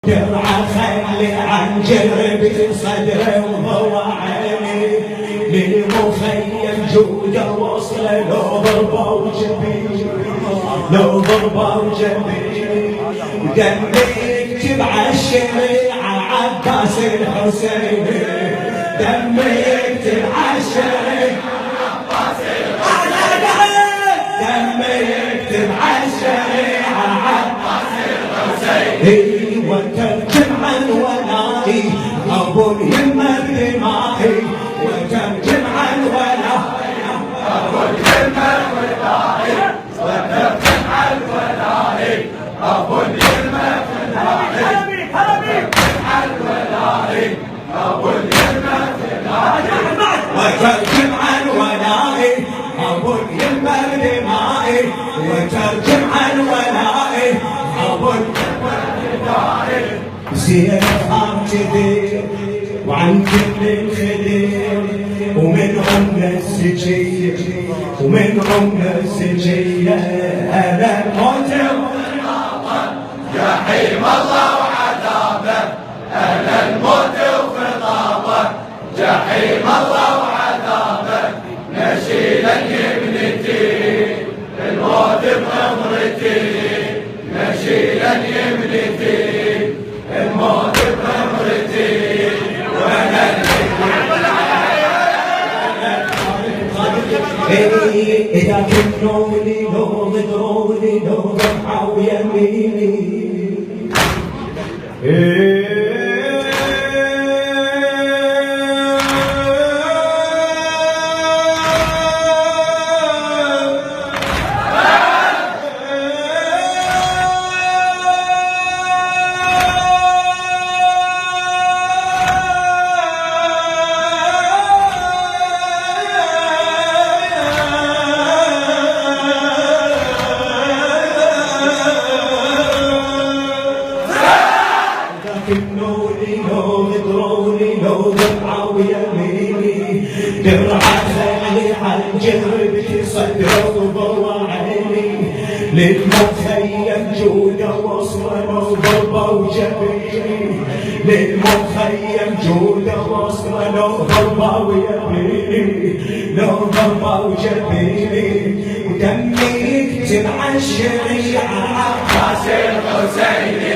درعه خلي عن جربي صدره وهو عيني للمخيم جوده وصله لو ضربه وجبي لو ضربه وجبي دمي يكتب عالشريعه عباس الحسيني دمي يكتب عالشريعه عباس الحسيني دمي يكتب عالشريعه عباس الحسيني وترجم عن ولائي أبو اليمة بدمائي وترجم عن ولائي أبو اليمة بدمائي وترجم عن ولائي أبو اليمة بدمائي وترجم عن ولائي أبو اليمة بدمائي وترجم عن ولائي أبو اليمة بدمائي وترجم عن ولائي أبو زينب عالجدير وعن كل الخدير ومنهم السجية ومنهم السجية أهلا الموت وخطابه جحيم الله وعذابه أهلا الموت وخطابه جحيم الله وعذابه نشيلا يمنتي الموت بغمرتي نشيلا يمنتي الموت بغمرتي وانا اذا كنوني لو ضروني لو ضحوا يميني كنوني لو ضروني لو ضحوا يميني درعه خلي عن جربتي صدره وضوى عيني للمخيم جوده وصله وضربه وجبيني للمخيم جوده وصله وضربه ويميني لو ضربه وجبيني ودمي يكتب عالشريعه عباس الحسيني